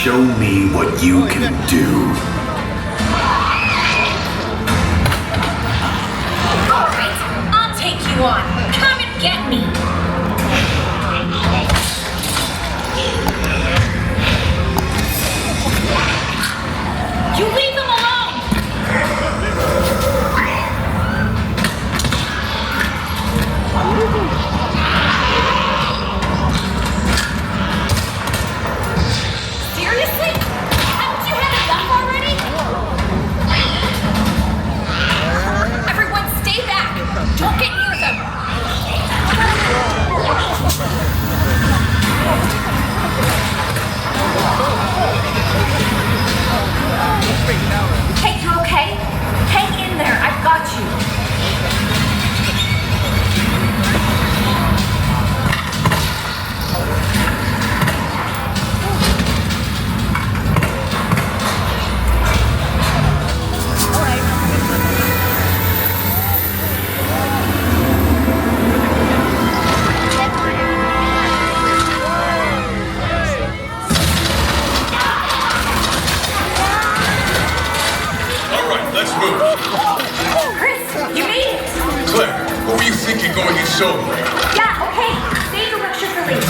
show me what you can do. Alright, I'll take you on. Come and get me. You leave them alone! Seriously? Haven't you had enough already? Everyone stay back! Don't get near them! Hey, you okay? Hang in there, I've got you. Let's move. Chris, you made it! Claire, what were you thinking going in solo? Yeah, okay. Save your lecture for later.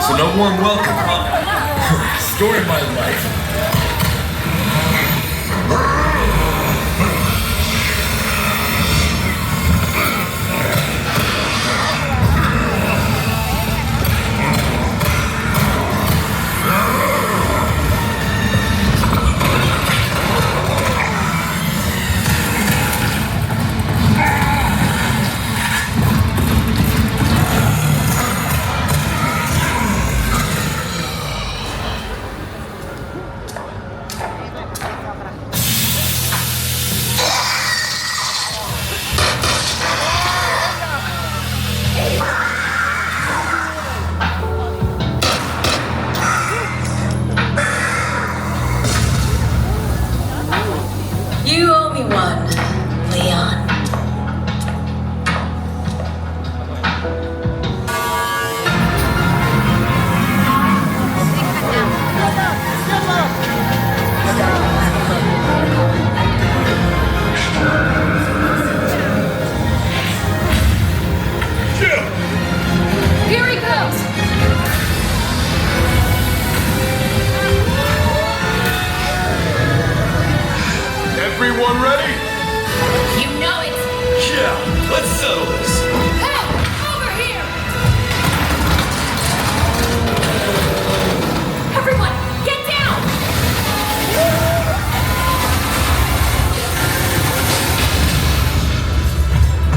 So no warm welcome, huh? Story of my life. You owe me one, Leon. Here he comes! Everyone ready? You know it! Yeah, let's settle this. Hey! Over here! Everyone, get down!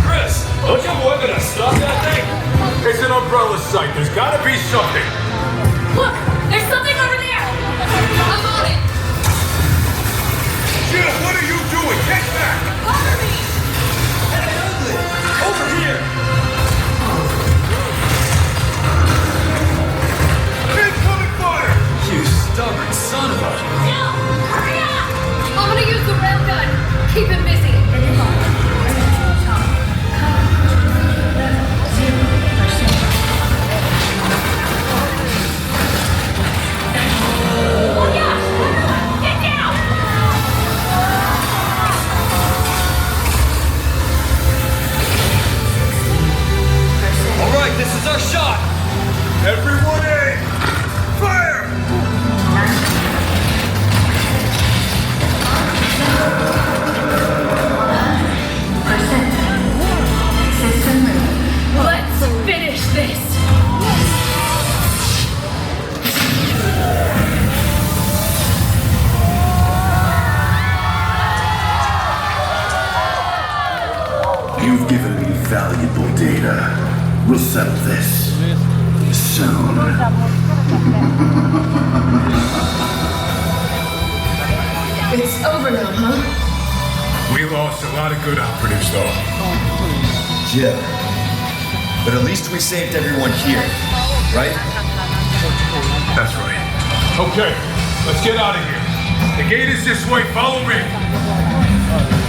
Chris, don't you boy gonna stop that thing? It's an umbrella sight. There's gotta be something. Look! There's something over there! I'm on it! Jim, what are you doing? Get back! Cover me! Hey, ugly! Over here! Incoming fire! You stubborn son of a... No! Hurry up! I'm gonna use the railgun. Keep him busy. You've given me valuable data. We'll settle this soon. It's over now, huh? We lost a lot of good operatives, though. Yeah. But at least we saved everyone here, right? That's right. Okay, let's get out of here. The gate is this way. Follow me.